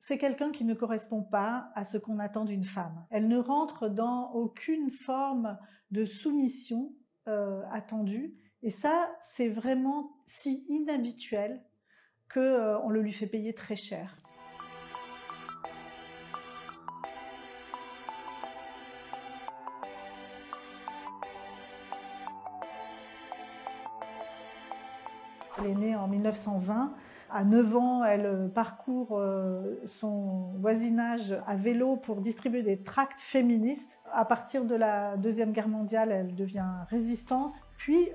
c'est quelqu'un qui ne correspond pas à ce qu'on attend d'une femme. Elle ne rentre dans aucune forme de soumission attendue. Et ça, c'est vraiment si inhabituel qu'on le lui fait payer très cher. Elle est née en 1920. À 9 ans, elle parcourt son voisinage à vélo pour distribuer des tracts féministes. À partir de la Deuxième Guerre mondiale, elle devient résistante. Puis,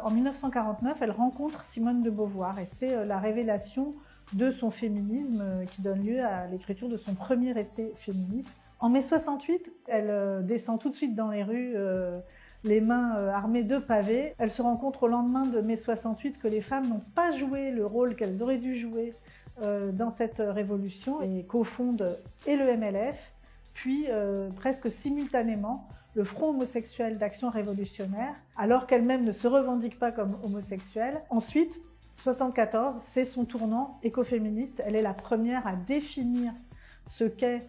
en 1949, elle rencontre Simone de Beauvoir et c'est la révélation de son féminisme qui donne lieu à l'écriture de son premier essai féministe. En mai 68, elle descend tout de suite dans les rues les mains armées de pavés. Elle se rend compte au lendemain de mai 68 que les femmes n'ont pas joué le rôle qu'elles auraient dû jouer dans cette révolution et cofonde et le MLF, puis presque simultanément le Front homosexuel d'action révolutionnaire, alors qu'elle-même ne se revendique pas comme homosexuelle. Ensuite, 74, c'est son tournant écoféministe. Elle est la première à définir ce qu'est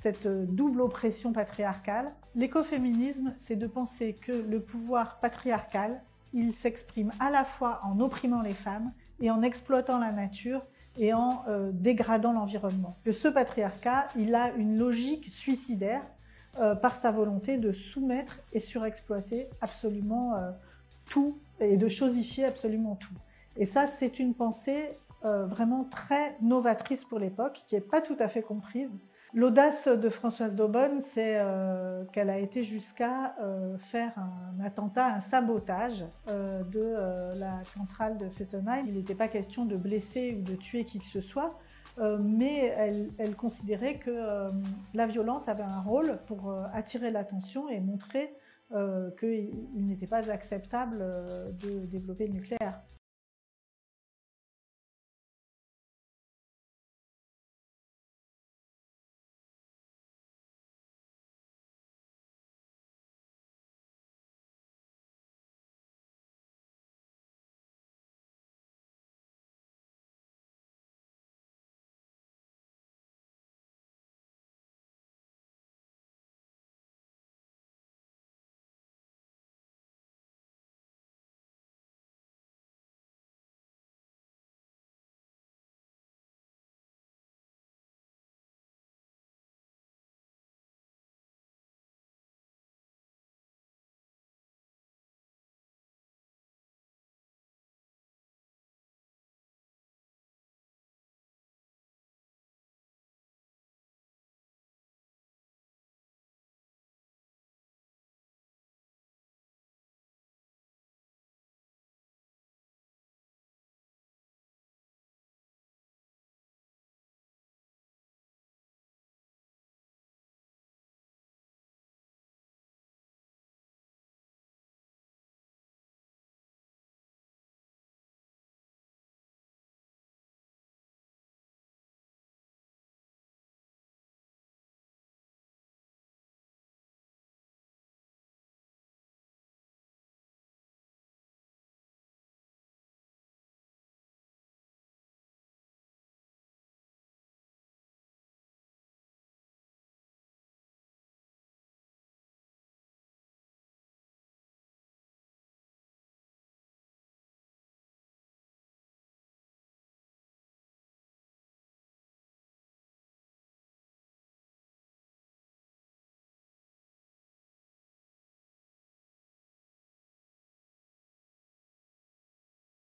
cette double oppression patriarcale. L'écoféminisme, c'est de penser que le pouvoir patriarcal, il s'exprime à la fois en opprimant les femmes et en exploitant la nature et en dégradant l'environnement. Que ce patriarcat, il a une logique suicidaire par sa volonté de soumettre et surexploiter absolument tout et de chosifier absolument tout. Et ça, c'est une pensée vraiment très novatrice pour l'époque, qui n'est pas tout à fait comprise. L'audace de Françoise d'Aubonne, c'est qu'elle a été jusqu'à faire un attentat, un sabotage de la centrale de Fessenheim. Il n'était pas question de blesser ou de tuer qui que ce soit, mais elle considérait que la violence avait un rôle pour attirer l'attention et montrer qu'il n'était pas acceptable de développer le nucléaire.